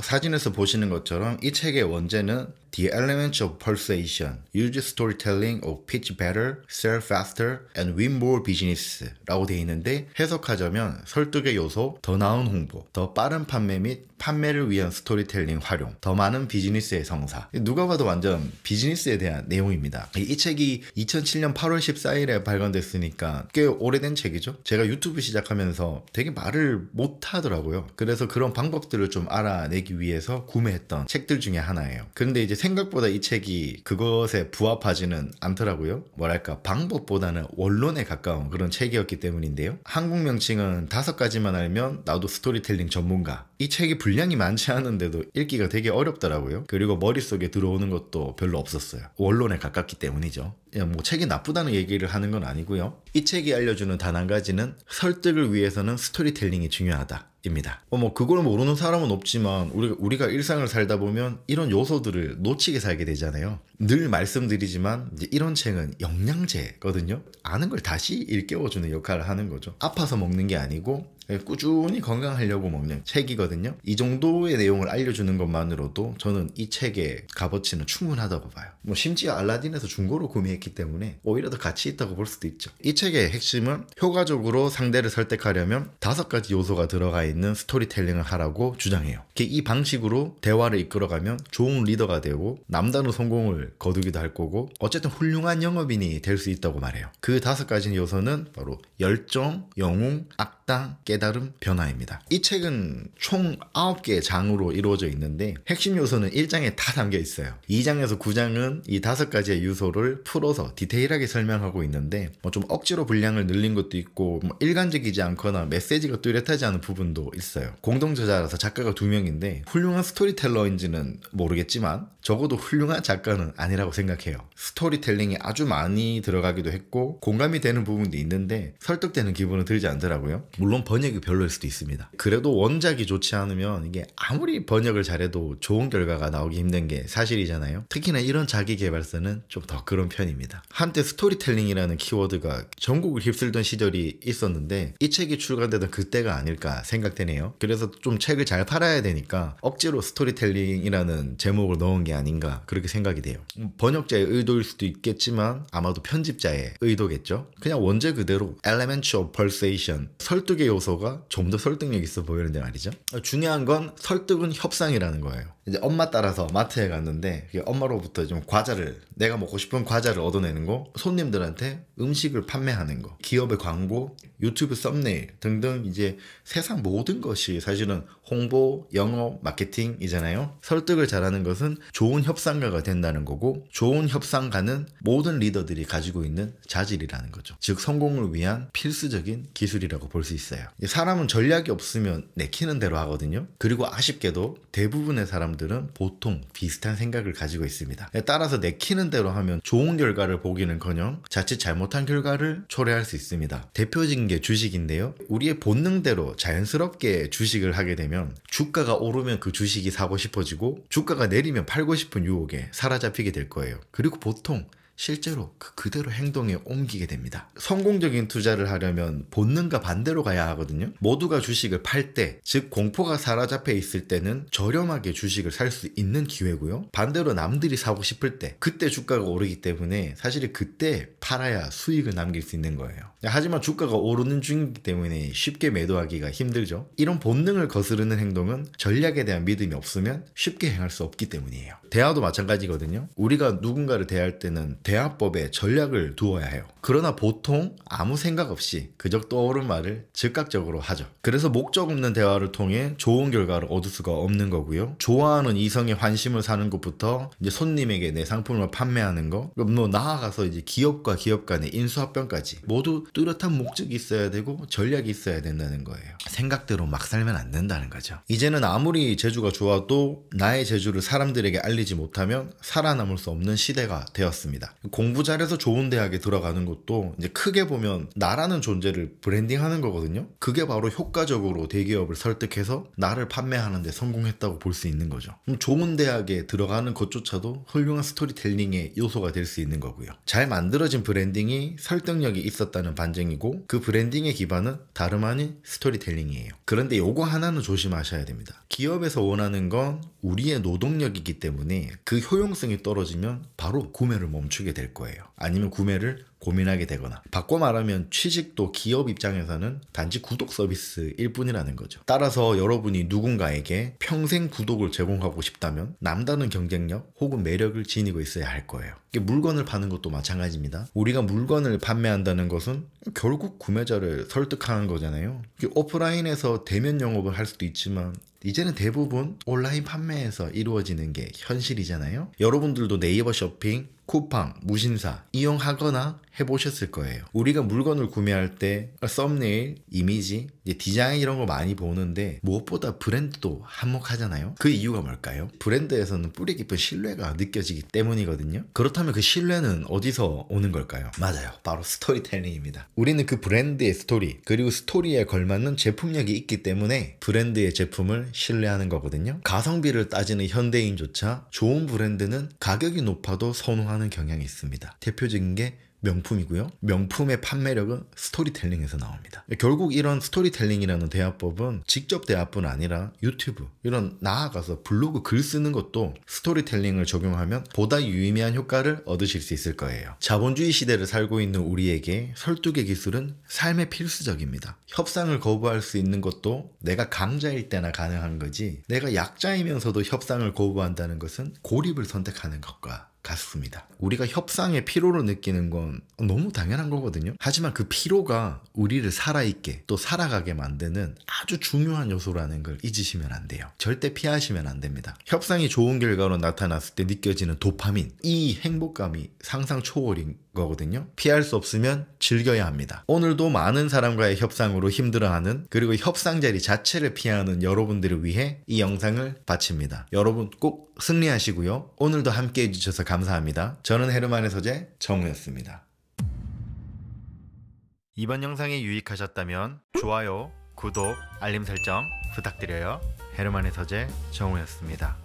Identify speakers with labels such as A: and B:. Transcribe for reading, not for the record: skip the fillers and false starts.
A: 사진에서 보시는 것처럼 이 책의 원제는 The elements of persuasion, use storytelling of pitch better, sell faster, and win more business 라고 되어 있는데, 해석하자면 설득의 요소, 더 나은 홍보, 더 빠른 판매 및 판매를 위한 스토리텔링 활용, 더 많은 비즈니스의 성사. 누가 봐도 완전 비즈니스에 대한 내용입니다. 이 책이 2007년 8월 14일에 발간됐으니까 꽤 오래된 책이죠. 제가 유튜브 시작하면서 되게 말을 못하더라고요. 그래서 그런 방법들을 좀 알아내기 위해서 구매했던 책들 중에 하나예요. 그런데 이제 생각보다 이 책이 그것에 부합하지는 않더라고요. 뭐랄까, 방법보다는 원론에 가까운 그런 책이었기 때문인데요. 한국 명칭은 5가지만 알면 나도 스토리텔링 전문가. 이 책이 분량이 많지 않은데도 읽기가 되게 어렵더라고요. 그리고 머릿속에 들어오는 것도 별로 없었어요. 원론에 가깝기 때문이죠. 뭐 책이 나쁘다는 얘기를 하는 건 아니고요. 이 책이 알려주는 단 한 가지는 설득을 위해서는 스토리텔링이 중요하다 입니다. 뭐 그걸 모르는 사람은 없지만 우리가 일상을 살다 보면 이런 요소들을 놓치게 살게 되잖아요. 늘 말씀드리지만 이제 이런 책은 영양제거든요. 아는 걸 다시 일깨워주는 역할을 하는 거죠. 아파서 먹는 게 아니고 꾸준히 건강하려고 먹는 책이거든요. 이 정도의 내용을 알려주는 것만으로도 저는 이 책의 값어치는 충분하다고 봐요. 뭐 심지어 알라딘에서 중고로 구매했기 때문에 오히려 더 가치 있다고 볼 수도 있죠. 이 책의 핵심은 효과적으로 상대를 설득하려면 5가지 요소가 들어가 있는 스토리텔링을 하라고 주장해요. 이 방식으로 대화를 이끌어가면 좋은 리더가 되고 남다른 성공을 거두기도 할 거고, 어쨌든 훌륭한 영업인이 될 수 있다고 말해요. 그 5가지 요소는 바로 열정, 영웅, 악당, 깨달음, 변화입니다. 이 책은 총 9개의 장으로 이루어져 있는데 핵심 요소는 1장에 다 담겨 있어요. 2장에서 9장은 이 5가지의 요소를 풀어서 디테일하게 설명하고 있는데, 좀 억지로 분량을 늘린 것도 있고, 일관적이지 않거나 메시지가 뚜렷하지 않은 부분도 있어요. 공동저자라서 작가가 2명인데 훌륭한 스토리텔러인지는 모르겠지만 적어도 훌륭한 작가는 아니라고 생각해요. 스토리텔링이 아주 많이 들어가기도 했고 공감이 되는 부분도 있는데 설득되는 기분은 들지 않더라고요. 물론 번역이 별로일 수도 있습니다. 그래도 원작이 좋지 않으면 이게 아무리 번역을 잘해도 좋은 결과가 나오기 힘든 게 사실이잖아요. 특히나 이런 자기계발서는 좀 더 그런 편입니다. 한때 스토리텔링이라는 키워드가 전국을 휩쓸던 시절이 있었는데 이 책이 출간되던 그때가 아닐까 생각되네요. 그래서 좀 책을 잘 팔아야 되니까 억지로 스토리텔링이라는 제목을 넣은 게 아닌가 그렇게 생각이 돼요. 번역자의 의도일 수도 있겠지만 아마도 편집자의 의도겠죠. 그냥 원제 그대로 Elements of Persuasion, 설득의 요소가 좀 더 설득력 있어 보이는데 말이죠. 중요한 건 설득은 협상이라는 거예요. 이제 엄마 따라서 마트에 갔는데 엄마로부터 좀 과자를, 내가 먹고 싶은 과자를 얻어내는 거, 손님들한테 음식을 판매하는 거, 기업의 광고, 유튜브 썸네일 등등 이제 세상 모든 것이 사실은 홍보, 영업, 마케팅이잖아요. 설득을 잘하는 것은 좋은 협상가가 된다는 거고, 좋은 협상가는 모든 리더들이 가지고 있는 자질이라는 거죠. 즉 성공을 위한 필수적인 기술이라고 볼 수 있어요. 사람은 전략이 없으면 내키는 대로 하거든요. 그리고 아쉽게도 대부분의 사람들은 보통 비슷한 생각을 가지고 있습니다. 따라서 내키는 대로 하면 좋은 결과를 보기는커녕 자칫 잘못한 결과를 초래할 수 있습니다. 대표적인 게 주식인데요. 우리의 본능대로 자연스럽게 주식을 하게 되면 주가가 오르면 그 주식이 사고 싶어지고 주가가 내리면 팔고 싶은 유혹에 사로잡히게 될 거예요. 그리고 보통 실제로 그대로 행동에 옮기게 됩니다. 성공적인 투자를 하려면 본능과 반대로 가야 하거든요. 모두가 주식을 팔 때, 즉 공포가 사로잡혀 있을 때는 저렴하게 주식을 살 수 있는 기회고요. 반대로 남들이 사고 싶을 때, 그때 주가가 오르기 때문에 사실 그때 팔아야 수익을 남길 수 있는 거예요. 하지만 주가가 오르는 중이기 때문에 쉽게 매도하기가 힘들죠. 이런 본능을 거스르는 행동은 전략에 대한 믿음이 없으면 쉽게 행할 수 없기 때문이에요. 대화도 마찬가지거든요. 우리가 누군가를 대할 때는 대화법에 전략을 두어야 해요. 그러나 보통 아무 생각 없이 그저 떠오른 말을 즉각적으로 하죠. 그래서 목적 없는 대화를 통해 좋은 결과를 얻을 수가 없는 거고요. 좋아하는 이성의 환심을 사는 것부터 이제 손님에게 내 상품을 판매하는 거, 뭐 나아가서 이제 기업과 기업 간의 인수합병까지 모두 뚜렷한 목적이 있어야 되고 전략이 있어야 된다는 거예요. 생각대로 막 살면 안 된다는 거죠. 이제는 아무리 재주가 좋아도 나의 재주를 사람들에게 알리지 못하면 살아남을 수 없는 시대가 되었습니다. 공부 잘해서 좋은 대학에 들어가는 것도 이제 크게 보면 나라는 존재를 브랜딩하는 거거든요. 그게 바로 효과적으로 대기업을 설득해서 나를 판매하는 데 성공했다고 볼 수 있는 거죠. 그럼 좋은 대학에 들어가는 것조차도 훌륭한 스토리텔링의 요소가 될 수 있는 거고요. 잘 만들어진 브랜딩이 설득력이 있었다는 반증이고, 그 브랜딩의 기반은 다름 아닌 스토리텔링이에요. 그런데 요거 하나는 조심하셔야 됩니다. 기업에서 원하는 건 우리의 노동력이기 때문에 그 효용성이 떨어지면 바로 구매를 멈추게 될 거예요. 아니면 구매를 고민하게 되거나, 바꿔 말하면 취직도 기업 입장에서는 단지 구독 서비스일 뿐이라는 거죠. 따라서 여러분이 누군가에게 평생 구독을 제공하고 싶다면 남다른 경쟁력 혹은 매력을 지니고 있어야 할 거예요. 물건을 파는 것도 마찬가지입니다. 우리가 물건을 판매한다는 것은 결국 구매자를 설득하는 거잖아요. 오프라인에서 대면 영업을 할 수도 있지만 이제는 대부분 온라인 판매에서 이루어지는 게 현실이잖아요. 여러분들도 네이버 쇼핑, 쿠팡, 무신사 이용하거나 해보셨을 거예요. 우리가 물건을 구매할 때 썸네일, 이미지, 디자인 이런 거 많이 보는데 무엇보다 브랜드도 한몫하잖아요. 그 이유가 뭘까요? 브랜드에서는 뿌리 깊은 신뢰가 느껴지기 때문이거든요. 그렇다면 그 신뢰는 어디서 오는 걸까요? 맞아요. 바로 스토리텔링입니다. 우리는 그 브랜드의 스토리, 그리고 스토리에 걸맞는 제품력이 있기 때문에 브랜드의 제품을 신뢰하는 거거든요. 가성비를 따지는 현대인조차 좋은 브랜드는 가격이 높아도 선호하는 경향이 있습니다. 대표적인 게 명품이고요. 명품의 판매력은 스토리텔링에서 나옵니다. 결국 이런 스토리텔링이라는 대화법은 직접 대화뿐 아니라 유튜브, 이런 나아가서 블로그 글 쓰는 것도 스토리텔링을 적용하면 보다 유의미한 효과를 얻으실 수 있을 거예요. 자본주의 시대를 살고 있는 우리에게 설득의 기술은 삶의 필수적입니다. 협상을 거부할 수 있는 것도 내가 강자일 때나 가능한 거지, 내가 약자이면서도 협상을 거부한다는 것은 고립을 선택하는 것과 같습니다. 우리가 협상의 피로를 느끼는 건 너무 당연한 거거든요. 하지만 그 피로가 우리를 살아있게 또 살아가게 만드는 아주 중요한 요소라는 걸 잊으시면 안 돼요. 절대 피하시면 안 됩니다. 협상이 좋은 결과로 나타났을 때 느껴지는 도파민, 이 행복감이 상상 초월인 거거든요. 피할 수 없으면 즐겨야 합니다. 오늘도 많은 사람과의 협상으로 힘들어하는, 그리고 협상 자리 자체를 피하는 여러분들을 위해 이 영상을 바칩니다. 여러분 꼭 승리하시고요. 오늘도 함께 해주셔서 감사합니다. 저는 헤르만의 서재 정우였습니다. 이번 영상이 유익하셨다면 좋아요, 구독, 알림 설정 부탁드려요. 헤르만의 서재 정우였습니다.